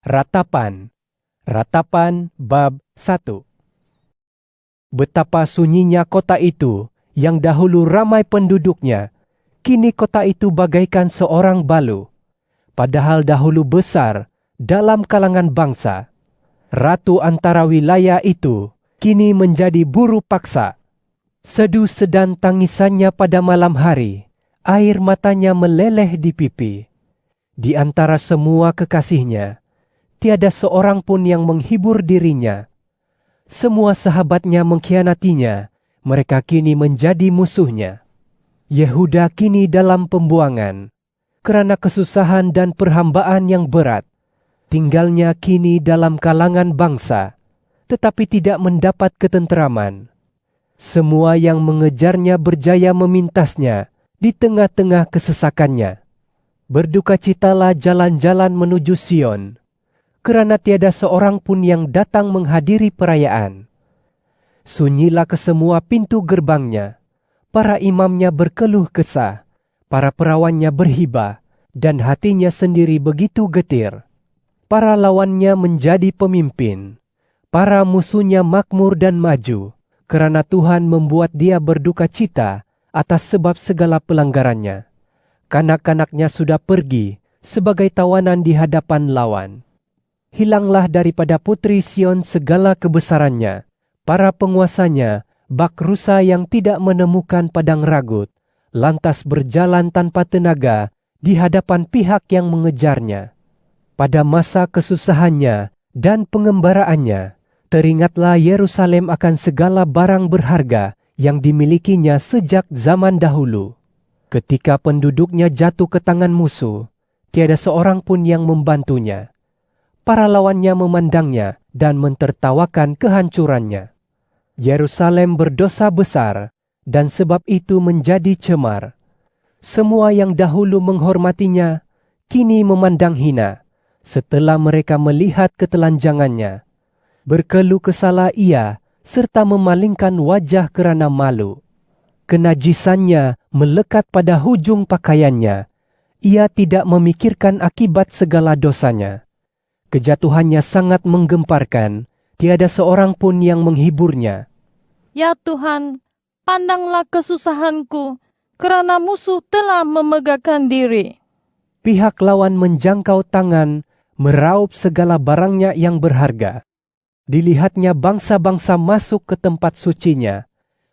Ratapan. Ratapan bab 1. Betapa sunyinya kota itu yang dahulu ramai penduduknya. Kini kota itu bagaikan seorang balu. Padahal dahulu besar dalam kalangan bangsa. Ratu antara wilayah itu kini menjadi buru paksa. Sedu sedan tangisannya pada malam hari. Air matanya meleleh di pipi. Di antara semua kekasihnya, tiada seorang pun yang menghibur dirinya. Semua sahabatnya mengkhianatinya, mereka kini menjadi musuhnya. Yehuda kini dalam pembuangan, kerana kesusahan dan perhambaan yang berat. Tinggalnya kini dalam kalangan bangsa, tetapi tidak mendapat ketenteraman. Semua yang mengejarnya berjaya memintasnya di tengah-tengah kesesakannya. Berdukacitalah jalan-jalan menuju Sion, kerana tiada seorang pun yang datang menghadiri perayaan. Sunyilah ke semua pintu gerbangnya, para imamnya berkeluh kesah, para perawannya berhibah, dan hatinya sendiri begitu getir. Para lawannya menjadi pemimpin, para musuhnya makmur dan maju, kerana Tuhan membuat dia berduka cita atas sebab segala pelanggarannya. Kanak-kanaknya sudah pergi sebagai tawanan di hadapan lawan. Hilanglah daripada putri Sion segala kebesarannya. Para penguasanya bak rusa yang tidak menemukan padang ragut, lantas berjalan tanpa tenaga di hadapan pihak yang mengejarnya. Pada masa kesusahannya dan pengembaraannya, teringatlah Yerusalem akan segala barang berharga yang dimilikinya sejak zaman dahulu. Ketika penduduknya jatuh ke tangan musuh, tiada seorang pun yang membantunya. Para lawannya memandangnya dan mentertawakan kehancurannya. Yerusalem berdosa besar, dan sebab itu menjadi cemar. Semua yang dahulu menghormatinya, kini memandang hina, setelah mereka melihat ketelanjangannya. Berkeluh kesahlah ia, serta memalingkan wajah kerana malu. Kenajisannya melekat pada hujung pakaiannya. Ia tidak memikirkan akibat segala dosanya. Kejatuhannya sangat menggemparkan. Tiada seorang pun yang menghiburnya. Ya Tuhan, pandanglah kesusahanku, kerana musuh telah memegahkan diri. Pihak lawan menjangkau tangan, meraup segala barangnya yang berharga. Dilihatnya bangsa-bangsa masuk ke tempat sucinya,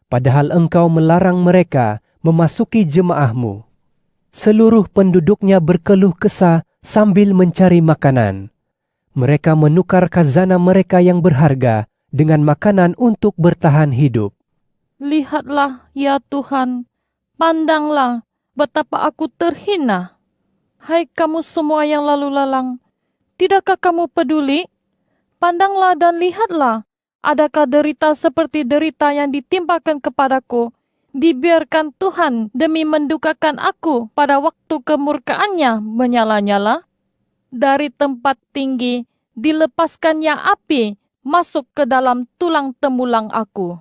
padahal engkau melarang mereka memasuki jemaahmu. Seluruh penduduknya berkeluh kesah sambil mencari makanan. Mereka menukar khazanah mereka yang berharga dengan makanan untuk bertahan hidup. Lihatlah, ya Tuhan, pandanglah betapa aku terhina. Hai kamu semua yang lalu lalang, tidakkah kamu peduli? Pandanglah dan lihatlah, adakah derita seperti derita yang ditimpakan kepadaku, dibiarkan Tuhan demi mendukakan aku pada waktu kemurkaannya menyala-nyala? Dari tempat tinggi dilepaskannya api masuk ke dalam tulang temulang aku.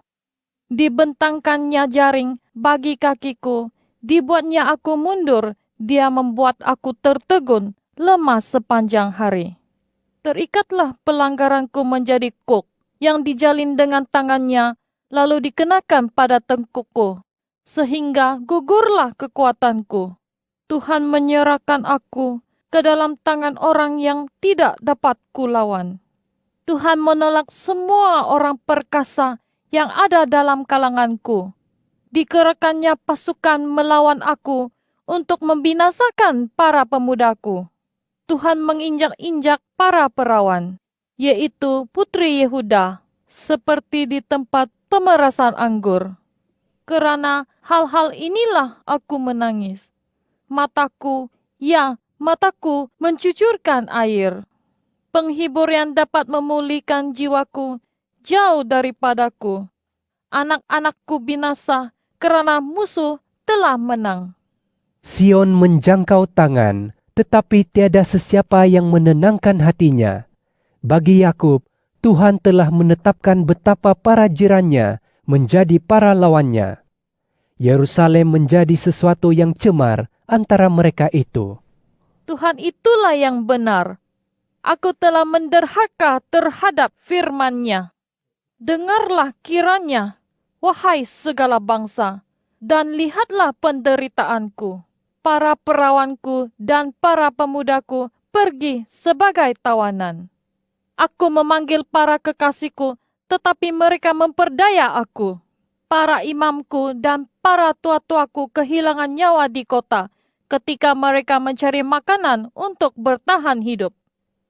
Dibentangkannya jaring bagi kakiku, dibuatnya aku mundur, dia membuat aku tertegun, lemah sepanjang hari. Terikatlah pelanggaranku menjadi kuk yang dijalin dengan tangannya, lalu dikenakan pada tengkukku, sehingga gugurlah kekuatanku. Tuhan menyerahkan aku ke dalam tangan orang yang tidak dapat kulawan. Tuhan menolak semua orang perkasa yang ada dalam kalanganku. Dikerahkannya pasukan melawan aku untuk membinasakan para pemudaku. Tuhan menginjak-injak para perawan, yaitu putri Yehuda, seperti di tempat pemerasan anggur. Kerana hal-hal inilah aku menangis. Mataku, ya, mataku mencucurkan air. Penghibur yang dapat memulihkan jiwaku jauh daripadaku. Anak-anakku binasa kerana musuh telah menang. Sion menjangkau tangan, tetapi tiada sesiapa yang menenangkan hatinya. Bagi Yakub, Tuhan telah menetapkan betapa para jirannya menjadi para lawannya. Yerusalem menjadi sesuatu yang cemar antara mereka itu. Tuhan itulah yang benar. aku telah menderhaka terhadap firman-Nya. Dengarlah kiranya, wahai segala bangsa, dan lihatlah penderitaanku. Para perawanku dan para pemudaku pergi sebagai tawanan. Aku memanggil para kekasihku, tetapi mereka memperdaya aku. Para imamku dan para tua-tuaku kehilangan nyawa di kota ketika mereka mencari makanan untuk bertahan hidup.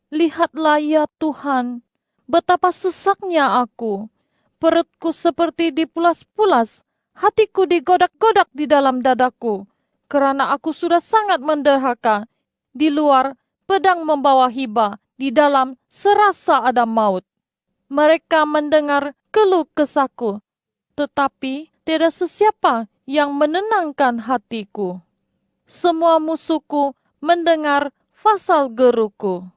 Lihatlah ya Tuhan, betapa sesaknya aku. Perutku seperti dipulas-pulas, hatiku digodak-godak di dalam dadaku, karena aku sudah sangat menderhaka. Di luar, pedang membawa hibah, di dalam serasa ada maut. Mereka mendengar keluh kesahku, tetapi tidak sesiapa yang menenangkan hatiku. Semua musuhku mendengar fasal geruku.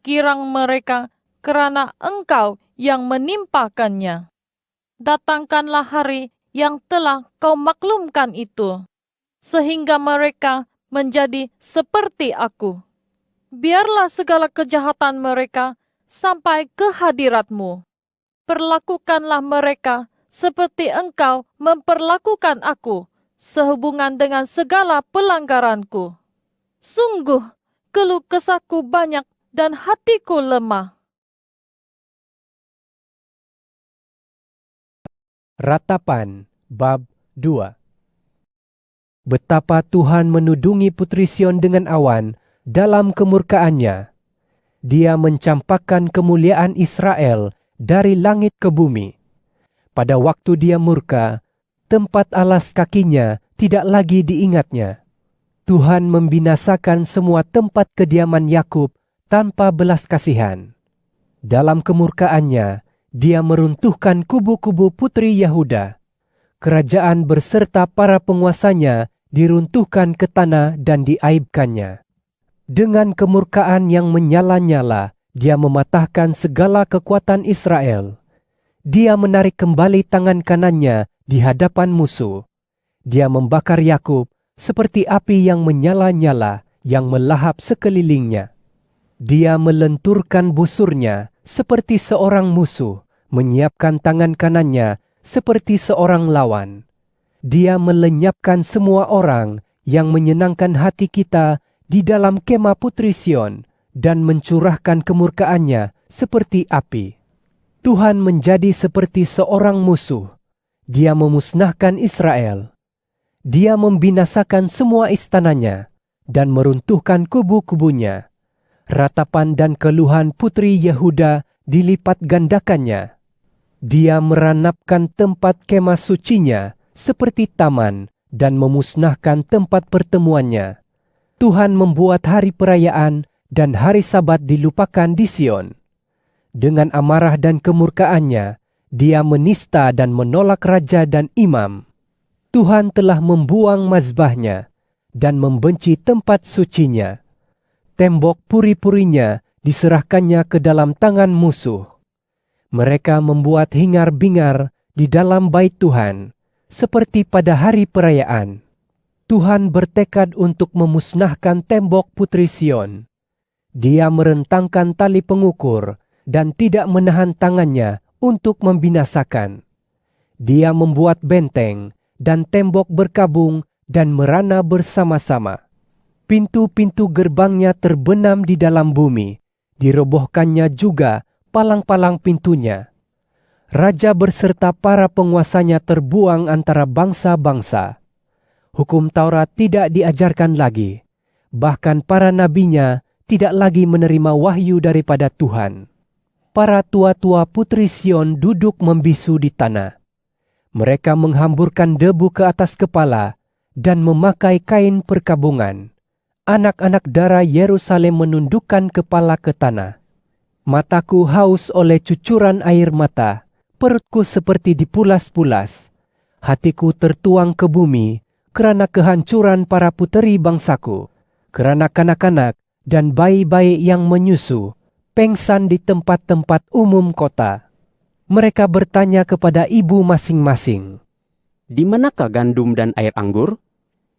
Girang mereka kerana Engkau yang menimpakannya. Datangkanlah hari yang telah Kau maklumkan itu, sehingga mereka menjadi seperti aku. Biarlah segala kejahatan mereka sampai ke hadirat-Mu. Perlakukanlah mereka seperti Engkau memperlakukan aku, sehubungan dengan segala pelanggaranku. Sungguh, keluh kesahku banyak dan hatiku lemah. Ratapan bab 2. Betapa Tuhan menudungi Putri Sion dengan awan dalam kemurkaannya. Dia mencampakkan kemuliaan Israel dari langit ke bumi. Pada waktu dia murka, tempat alas kakinya tidak lagi diingatnya. Tuhan membinasakan semua tempat kediaman Yakub tanpa belas kasihan. Dalam kemurkaannya, dia meruntuhkan kubu-kubu putri Yahuda. Kerajaan berserta para penguasanya diruntuhkan ke tanah dan diaibkannya. Dengan kemurkaan yang menyala-nyala, dia mematahkan segala kekuatan Israel. Dia menarik kembali tangan kanannya di hadapan musuh. Dia membakar Yakub seperti api yang menyala-nyala yang melahap sekelilingnya. Dia melenturkan busurnya seperti seorang musuh, menyiapkan tangan kanannya seperti seorang lawan. Dia melenyapkan semua orang yang menyenangkan hati kita di dalam kemah Putri Sion dan mencurahkan kemurkaannya seperti api. Tuhan menjadi seperti seorang musuh. Dia memusnahkan Israel. Dia membinasakan semua istananya dan meruntuhkan kubu-kubunya. Ratapan dan keluhan putri Yehuda dilipat gandakannya. Dia meranapkan tempat kemah sucinya seperti taman dan memusnahkan tempat pertemuannya. Tuhan membuat hari perayaan dan hari Sabat dilupakan di Sion. Dengan amarah dan kemurkaannya, dia menista dan menolak raja dan imam. Tuhan telah membuang mazbahnya dan membenci tempat sucinya. Tembok puri-purinya diserahkannya ke dalam tangan musuh. Mereka membuat hingar-bingar di dalam bait Tuhan, seperti pada hari perayaan. Tuhan bertekad untuk memusnahkan tembok Putri Sion. Dia merentangkan tali pengukur dan tidak menahan tangannya untuk membinasakan. Dia membuat benteng dan tembok berkabung dan merana bersama-sama. Pintu-pintu gerbangnya terbenam di dalam bumi, dirobohkannya juga palang-palang pintunya. Raja berserta para penguasanya terbuang antara bangsa-bangsa. Hukum Taurat tidak diajarkan lagi, bahkan para nabinya tidak lagi menerima wahyu daripada Tuhan. Para tua-tua Putri Sion duduk membisu di tanah. Mereka menghamburkan debu ke atas kepala dan memakai kain perkabungan. Anak-anak dara Yerusalem menundukkan kepala ke tanah. Mataku haus oleh cucuran air mata, perutku seperti dipulas-pulas. Hatiku tertuang ke bumi kerana kehancuran para puteri bangsaku, kerana kanak-kanak dan bayi-bayi yang menyusu, pengsan di tempat-tempat umum kota. Mereka bertanya kepada ibu masing-masing, "Di manakah gandum dan air anggur?"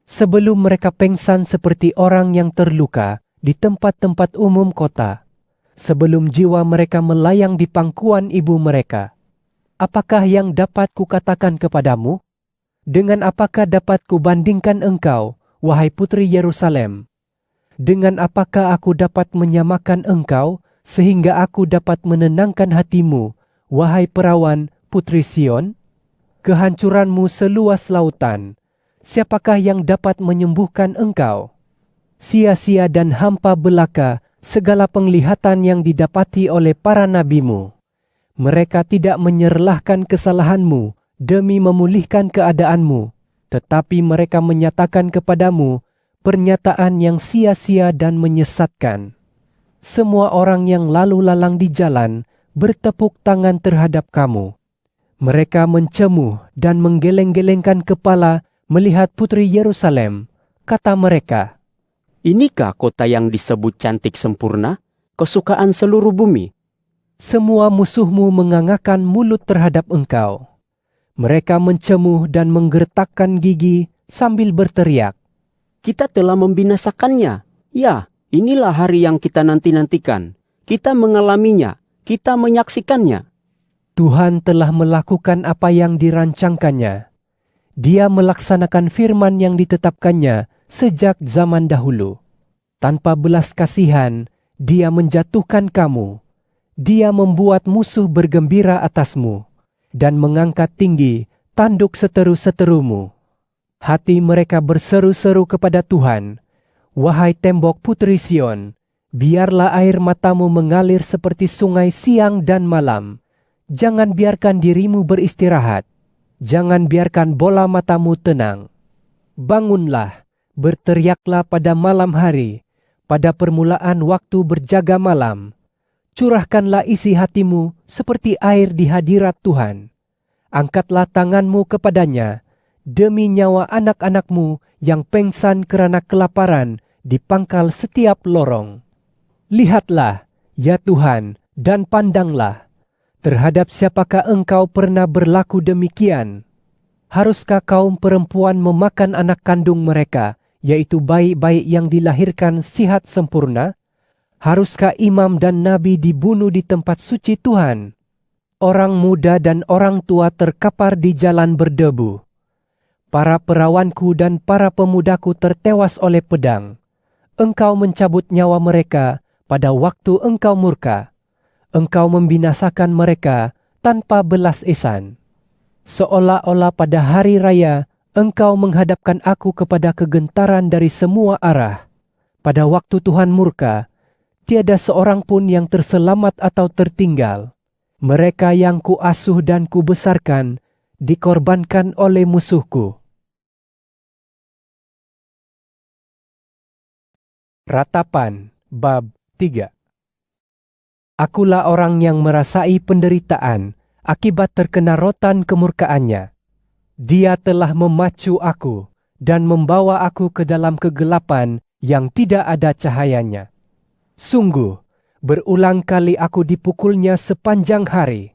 sebelum mereka pengsan seperti orang yang terluka di tempat-tempat umum kota. sebelum jiwa mereka melayang di pangkuan ibu mereka. Apakah yang dapat kukatakan kepadamu? Dengan apakah dapat kubandingkan engkau, wahai putri Yerusalem? Dengan apakah aku dapat menyamakan engkau, sehingga aku dapat menenangkan hatimu, wahai perawan putri Sion? Kehancuranmu seluas lautan. Siapakah yang dapat menyembuhkan engkau? Sia-sia dan hampa belaka segala penglihatan yang didapati oleh para nabimu. Mereka tidak menyerlahkan kesalahanmu demi memulihkan keadaanmu, tetapi mereka menyatakan kepadamu pernyataan yang sia-sia dan menyesatkan. Semua orang yang lalu lalang di jalan bertepuk tangan terhadap kamu. Mereka mencemuh dan menggeleng-gelengkan kepala melihat putri Yerusalem. Kata mereka, Inikah kota yang disebut cantik sempurna, kesukaan seluruh bumi? semua musuhmu mengangakkan mulut terhadap engkau. Mereka mencemuh dan menggertakkan gigi sambil berteriak, Kita telah membinasakannya. Ya, inilah hari yang kita nanti-nantikan. Kita mengalaminya, kita menyaksikannya. Tuhan telah melakukan apa yang dirancangkannya. Dia melaksanakan firman yang ditetapkannya sejak zaman dahulu. Tanpa belas kasihan, Dia menjatuhkan kamu. Dia membuat musuh bergembira atasmu dan mengangkat tinggi tanduk seteru-seterumu. Hati mereka berseru-seru kepada Tuhan, wahai tembok putri Sion, biarlah air matamu mengalir seperti sungai siang dan malam. Jangan biarkan dirimu beristirahat. Jangan biarkan bola matamu tenang. Bangunlah, berteriaklah pada malam hari, pada permulaan waktu berjaga malam. Curahkanlah isi hatimu seperti air di hadirat Tuhan. Angkatlah tanganmu kepadanya, demi nyawa anak-anakmu yang pengsan kerana kelaparan di pangkal setiap lorong. Lihatlah, ya Tuhan, dan pandanglah. Terhadap siapakah engkau pernah berlaku demikian? Haruskah kaum perempuan memakan anak kandung mereka, yaitu bayi-bayi yang dilahirkan sihat sempurna? Haruskah imam dan nabi dibunuh di tempat suci Tuhan? Orang muda dan orang tua terkapar di jalan berdebu. Para perawanku dan para pemudaku tertewas oleh pedang. Engkau mencabut nyawa mereka pada waktu engkau murka. Engkau membinasakan mereka tanpa belas esan. Seolah-olah pada hari raya engkau menghadapkan aku kepada kegentaran dari semua arah. Pada waktu Tuhan murka, tiada seorang pun yang terselamat atau tertinggal. Mereka yang kuasuh dan kubesarkan dikorbankan oleh musuhku. Ratapan bab 3. Akulah orang yang merasai penderitaan akibat terkena rotan kemurkaannya. Dia telah memacu aku dan membawa aku ke dalam kegelapan yang tidak ada cahayanya. Sungguh, berulang kali aku dipukulnya sepanjang hari.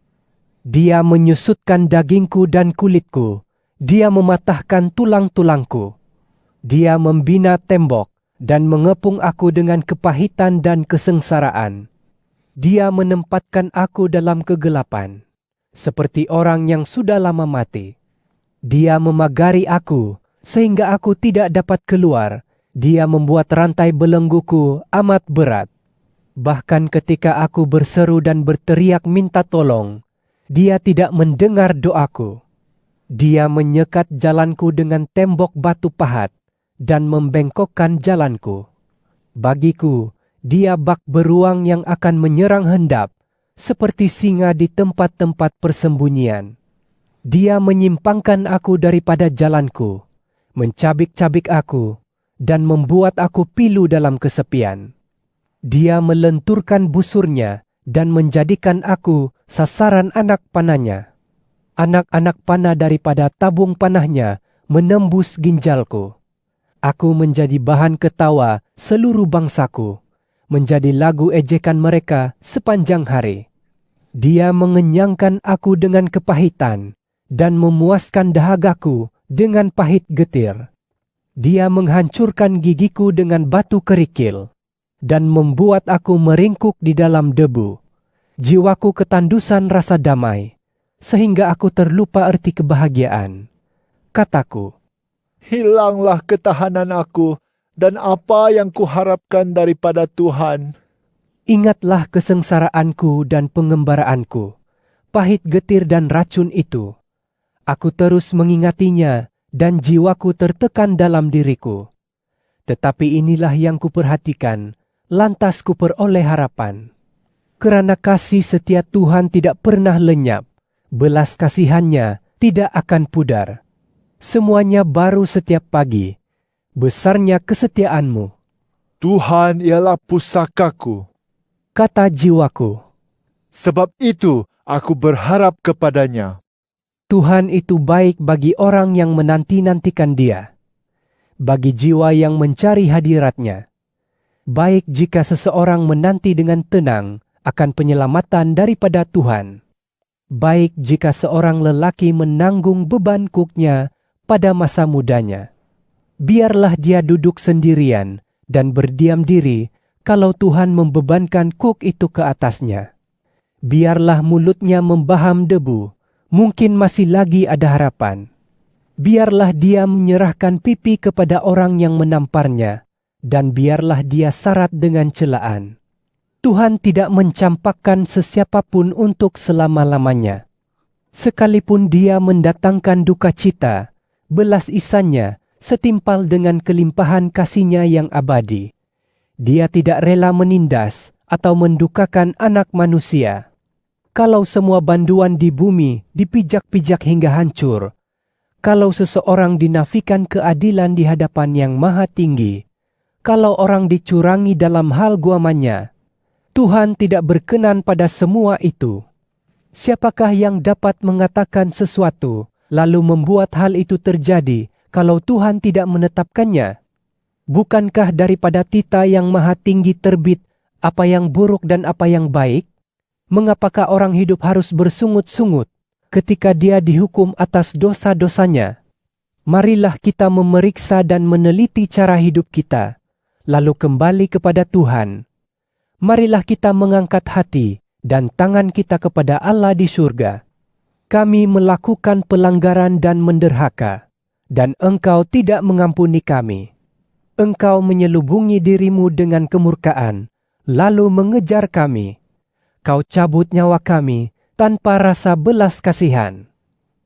Dia menyusutkan dagingku dan kulitku. Dia mematahkan tulang-tulangku. Dia membina tembok dan mengepung aku dengan kepahitan dan kesengsaraan. Dia menempatkan aku dalam kegelapan, seperti orang yang sudah lama mati. Dia memagari aku, sehingga aku tidak dapat keluar. Dia membuat rantai belengguku amat berat. Bahkan ketika aku berseru dan berteriak minta tolong, Dia tidak mendengar doaku. Dia menyekat jalanku dengan tembok batu pahat dan membengkokkan jalanku. Bagiku, Dia bak beruang yang akan menyerang hendap, seperti singa di tempat-tempat persembunyian. Dia menyimpangkan aku daripada jalanku, mencabik-cabik aku, dan membuat aku pilu dalam kesepian. Dia melenturkan busurnya dan menjadikan aku sasaran anak panahnya. Anak-anak panah daripada tabung panahnya menembus ginjalku. Aku menjadi bahan ketawa seluruh bangsaku, menjadi lagu ejekan mereka sepanjang hari. Dia mengenyangkan aku dengan kepahitan dan memuaskan dahagaku dengan pahit getir. Dia menghancurkan gigiku dengan batu kerikil. dan membuat aku meringkuk di dalam debu. Jiwaku ketandusan rasa damai, sehingga aku terlupa erti kebahagiaan. Kataku, Hilanglah ketahanan aku, dan apa yang kuharapkan daripada Tuhan. ingatlah kesengsaraanku dan pengembaraanku, pahit getir dan racun itu. Aku terus mengingatinya, dan jiwaku tertekan dalam diriku. Tetapi inilah yang kuperhatikan, lantas kuperoleh harapan. Kerana kasih setia Tuhan tidak pernah lenyap, belas kasihannya tidak akan pudar. Semuanya baru setiap pagi, besarnya kesetiaanmu, Tuhan ialah pusakaku. kata jiwaku. Sebab itu aku berharap kepadanya. Tuhan itu baik bagi orang yang menanti-nantikan Dia, bagi jiwa yang mencari hadirat-Nya. Baik jika seseorang menanti dengan tenang akan penyelamatan daripada Tuhan. Baik jika seorang lelaki menanggung beban kuknya pada masa mudanya. Biarlah dia duduk sendirian dan berdiam diri kalau Tuhan membebankan kuk itu ke atasnya. Biarlah mulutnya membaham debu, mungkin masih lagi ada harapan. Biarlah dia menyerahkan pipi kepada orang yang menamparnya, dan biarlah dia syarat dengan celaan. Tuhan tidak mencampakkan sesiapapun untuk selama-lamanya. Sekalipun dia mendatangkan duka cita, belas ihsan-Nya setimpal dengan kelimpahan kasih-Nya yang abadi. Dia tidak rela menindas atau mendukakan anak manusia. Kalau semua banduan di bumi dipijak-pijak hingga hancur, kalau seseorang dinafikan keadilan di hadapan Yang Maha Tinggi, kalau orang dicurangi dalam hal guamannya, Tuhan tidak berkenan pada semua itu. Siapakah yang dapat mengatakan sesuatu lalu membuat hal itu terjadi kalau Tuhan tidak menetapkannya? Bukankah daripada tita Yang Maha Tinggi terbit apa yang buruk dan apa yang baik? Mengapakah orang hidup harus bersungut-sungut ketika dia dihukum atas dosa-dosanya? Marilah kita memeriksa dan meneliti cara hidup kita, lalu kembali kepada Tuhan. Marilah kita mengangkat hati dan tangan kita kepada Allah di surga. Kami melakukan pelanggaran dan menderhaka, dan Engkau tidak mengampuni kami. Engkau menyelubungi dirimu dengan kemurkaan, lalu mengejar kami. Kau cabut nyawa kami tanpa rasa belas kasihan.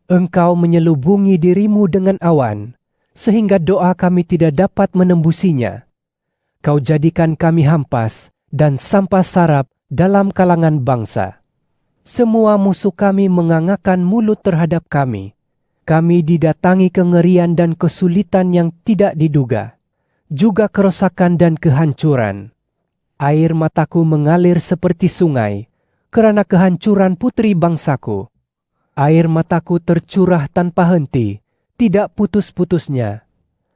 Engkau menyelubungi dirimu dengan awan, sehingga doa kami tidak dapat menembusinya. Kau jadikan kami hampas dan sampah sarap dalam kalangan bangsa. Semua musuh kami mengangakkan mulut terhadap kami. Kami didatangi kengerian dan kesulitan yang tidak diduga, juga kerosakan dan kehancuran. Air mataku mengalir seperti sungai, kerana kehancuran putri bangsaku. Air mataku tercurah tanpa henti, tidak putus-putusnya.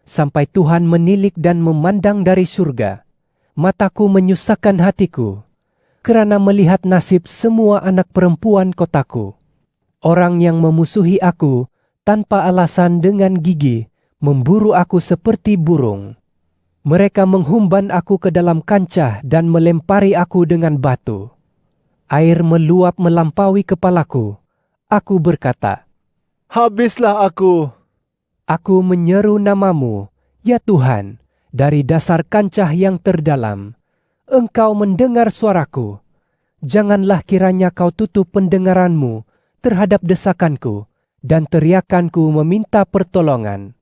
Sampai Tuhan menilik dan memandang dari surga. Mataku menyusahkan hatiku, kerana melihat nasib semua anak perempuan kotaku. Orang yang memusuhi aku tanpa alasan dengan gigi, memburu aku seperti burung. Mereka menghumban aku ke dalam kancah dan melempari aku dengan batu. Air meluap melampaui kepalaku. Aku berkata, Habislah aku. Aku menyeru namamu, ya Tuhan, dari dasar kancah yang terdalam. Engkau mendengar suaraku. Janganlah kiranya kau tutup pendengaranmu terhadap desakanku dan teriakanku meminta pertolongan.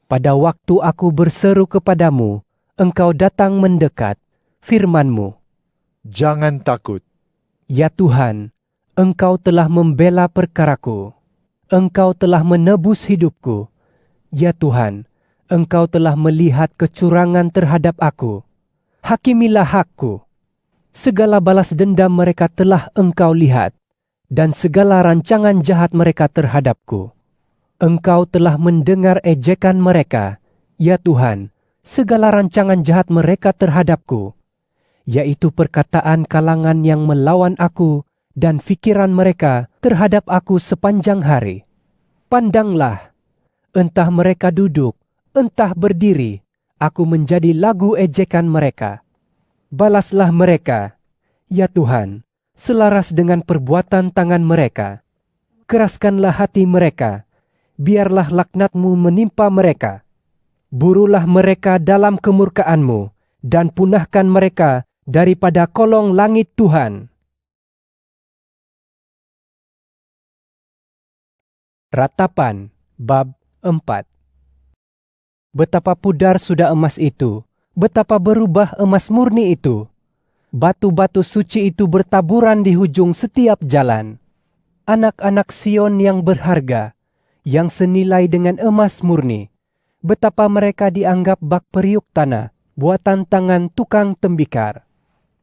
Pada waktu aku berseru kepadamu, Engkau datang mendekat, firman-Mu, Jangan takut. Ya Tuhan, Engkau telah membela perkaraku. Engkau telah menebus hidupku. Ya Tuhan, Engkau telah melihat kecurangan terhadap aku. Hakimilah hakku. Segala balas dendam mereka telah Engkau lihat, dan segala rancangan jahat mereka terhadapku. Engkau telah mendengar ejekan mereka, ya Tuhan, segala rancangan jahat mereka terhadapku, yaitu perkataan kalangan yang melawan aku dan fikiran mereka terhadap aku sepanjang hari. Pandanglah, entah mereka duduk, entah berdiri, aku menjadi lagu ejekan mereka. balaslah mereka, ya Tuhan, selaras dengan perbuatan tangan mereka. Keraskanlah hati mereka, biarlah laknat-Mu menimpa mereka. Burulah mereka dalam kemurkaan-Mu, dan punahkan mereka daripada kolong langit Tuhan. Ratapan, bab 4. Betapa pudar sudah emas itu, betapa berubah emas murni itu. Batu-batu suci itu bertaburan di hujung setiap jalan. Anak-anak Sion yang berharga, yang senilai dengan emas murni. Betapa mereka dianggap bak periuk tanah, buatan tangan tukang tembikar.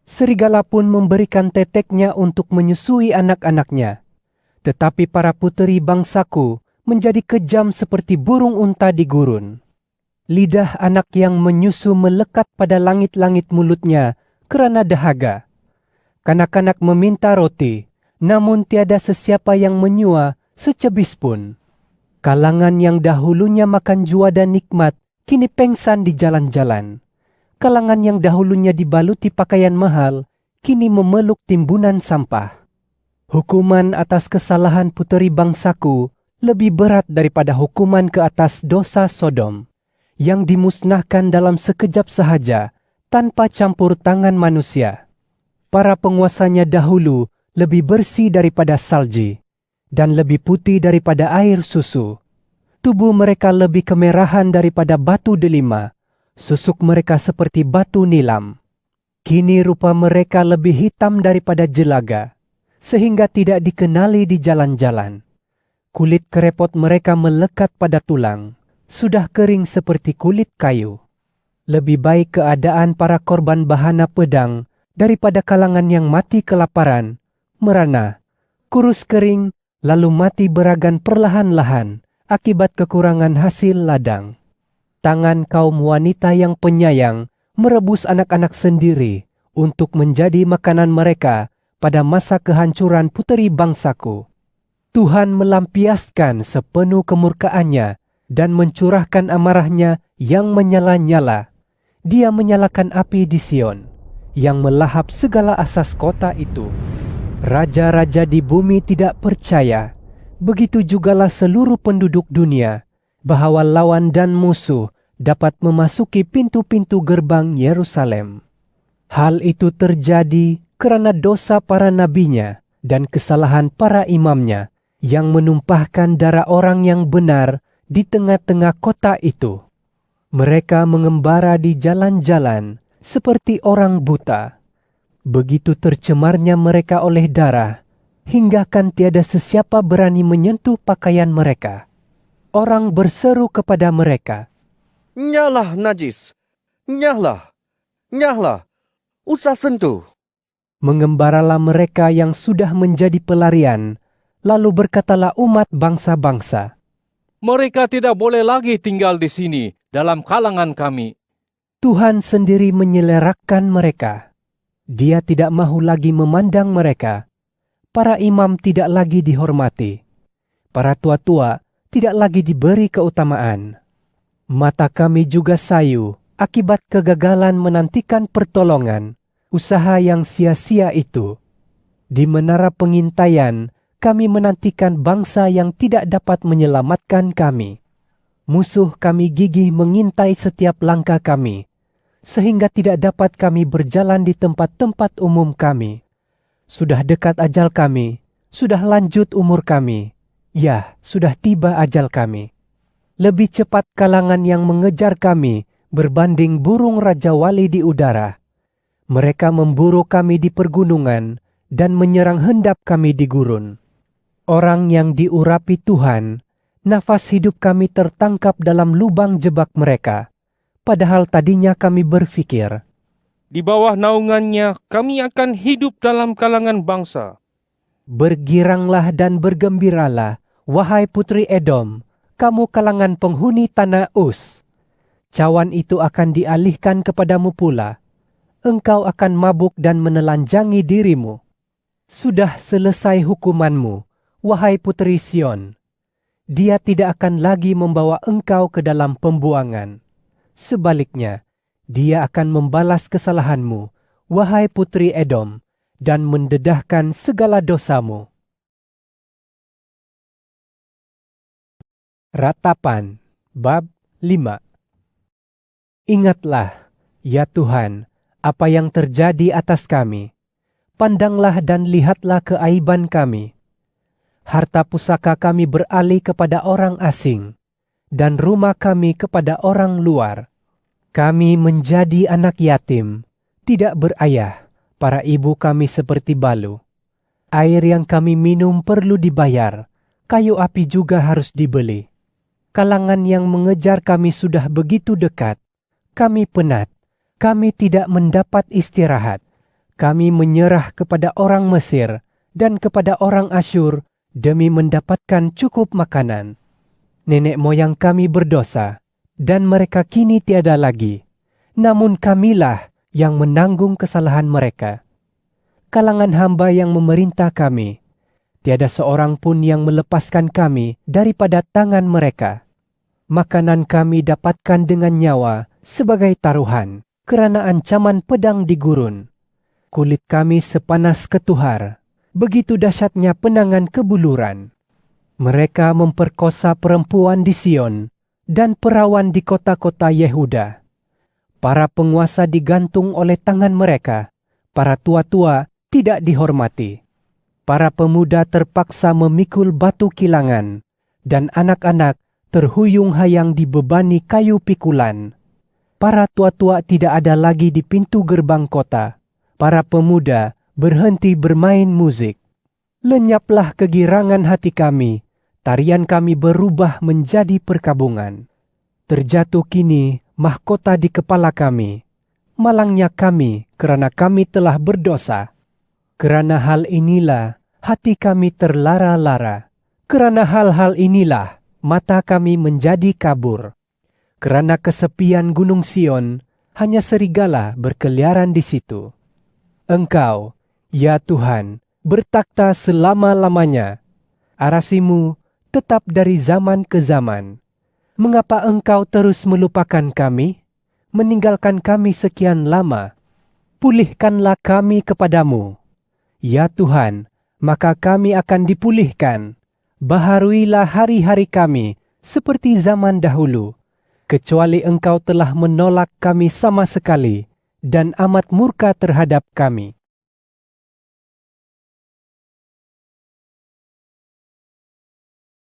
Serigala pun memberikan teteknya untuk menyusui anak-anaknya. Tetapi para puteri bangsaku menjadi kejam seperti burung unta di gurun. Lidah anak yang menyusu melekat pada langit-langit mulutnya kerana dahaga. Kanak-kanak meminta roti, namun tiada sesiapa yang menyua secebis pun. Kalangan yang dahulunya makan jua dan nikmat, kini pengsan di jalan-jalan. Kalangan yang dahulunya dibaluti pakaian mahal, kini memeluk timbunan sampah. Hukuman atas kesalahan puteri bangsaku lebih berat daripada hukuman ke atas dosa Sodom, yang dimusnahkan dalam sekejap sahaja, tanpa campur tangan manusia. Para penguasanya dahulu lebih bersih daripada salji, dan lebih putih daripada air susu. Tubuh mereka lebih kemerahan daripada batu delima, susuk mereka seperti batu nilam. Kini rupa mereka lebih hitam daripada jelaga, sehingga tidak dikenali di jalan-jalan. Kulit kerepot mereka melekat pada tulang, sudah kering seperti kulit kayu. Lebih baik keadaan para korban bahana pedang daripada kalangan yang mati kelaparan, merana, kurus kering, lalu mati beragan perlahan-lahan akibat kekurangan hasil ladang. Tangan kaum wanita yang penyayang merebus anak-anak sendiri untuk menjadi makanan mereka pada masa kehancuran puteri bangsaku. Tuhan melampiaskan sepenuh kemurkaannya dan mencurahkan amarahnya yang menyala-nyala. Dia menyalakan api di Sion, yang melahap segala asas kota itu. Raja-raja di bumi tidak percaya, begitu jugalah seluruh penduduk dunia, bahwa lawan dan musuh dapat memasuki pintu-pintu gerbang Yerusalem. Hal itu terjadi kerana dosa para nabinya dan kesalahan para imamnya, yang menumpahkan darah orang yang benar di tengah-tengah kota itu. Mereka mengembara di jalan-jalan seperti orang buta. Begitu tercemarnya mereka oleh darah, hingga kan tiada sesiapa berani menyentuh pakaian mereka. Orang berseru kepada mereka, "Nyahlah najis, nyahlah, nyahlah, usah sentuh." Mengembaralah mereka yang sudah menjadi pelarian, lalu berkatalah umat bangsa-bangsa, Mereka tidak boleh lagi tinggal di sini dalam kalangan kami. Tuhan sendiri menyelerakkan mereka. Dia tidak mahu lagi memandang mereka. Para imam tidak lagi dihormati. Para tua-tua tidak lagi diberi keutamaan. Mata kami juga sayu akibat kegagalan menantikan pertolongan, usaha yang sia-sia itu. Di menara pengintaian, kami menantikan bangsa yang tidak dapat menyelamatkan kami. Musuh kami gigih mengintai setiap langkah kami, sehingga tidak dapat kami berjalan di tempat-tempat umum kami. Sudah dekat ajal kami, sudah lanjut umur kami, ya, sudah tiba ajal kami. Lebih cepat kalangan yang mengejar kami berbanding burung raja wali di udara. Mereka memburu kami di pergunungan dan menyerang hendap kami di gurun. Orang yang diurapi Tuhan, nafas hidup kami tertangkap dalam lubang jebak mereka. Padahal tadinya kami berfikir, Di bawah naungannya kami akan hidup dalam kalangan bangsa. bergiranglah dan bergembiralah, wahai putri Edom, kamu kalangan penghuni tanah Uz. Cawan itu akan dialihkan kepadamu pula. Engkau akan mabuk dan menelanjangi dirimu. Sudah selesai hukumanmu, wahai putri Sion. Dia tidak akan lagi membawa engkau ke dalam pembuangan. Sebaliknya, dia akan membalas kesalahanmu, wahai putri Edom, dan mendedahkan segala dosamu. Ratapan, bab 5. Ingatlah, ya Tuhan, apa yang terjadi atas kami. Pandanglah dan lihatlah keaiban kami. Harta pusaka kami beralih kepada orang asing, dan rumah kami kepada orang luar. Kami menjadi anak yatim, tidak berayah, para ibu kami seperti balu. Air yang kami minum perlu dibayar, kayu api juga harus dibeli. Kalangan yang mengejar kami sudah begitu dekat. Kami penat, kami tidak mendapat istirahat. Kami menyerah kepada orang Mesir dan kepada orang Asyur demi mendapatkan cukup makanan. Nenek moyang kami berdosa, dan mereka kini tiada lagi. Namun kamilah yang menanggung kesalahan mereka. Kalangan hamba yang memerintah kami, tiada seorang pun yang melepaskan kami daripada tangan mereka. Makanan kami dapatkan dengan nyawa sebagai taruhan, kerana ancaman pedang di gurun. Kulit kami sepanas ketuhar, begitu dahsyatnya penangan kebuluran. Mereka memperkosa perempuan di Sion dan perawan di kota-kota Yehuda. Para penguasa digantung oleh tangan mereka, para tua-tua tidak dihormati. Para pemuda terpaksa memikul batu kilangan, dan anak-anak terhuyung-hayang dibebani kayu pikulan. Para tua-tua tidak ada lagi di pintu gerbang kota. Para pemuda berhenti bermain musik. Lenyaplah kegirangan hati kami, tarian kami berubah menjadi perkabungan. Terjatuh kini mahkota di kepala kami. Malangnya kami kerana kami telah berdosa. Kerana hal inilah hati kami terlara-lara. Kerana hal-hal inilah mata kami menjadi kabur. Kerana kesepian gunung Sion, hanya serigala berkeliaran di situ. Engkau, ya Tuhan, bertakhta selama-lamanya. Arasimu tetap dari zaman ke zaman. Mengapa engkau terus melupakan kami, meninggalkan kami sekian lama? Pulihkanlah kami kepadamu. Ya Tuhan, maka kami akan dipulihkan. Baharuilah hari-hari kami seperti zaman dahulu, kecuali engkau telah menolak kami sama sekali dan amat murka terhadap kami.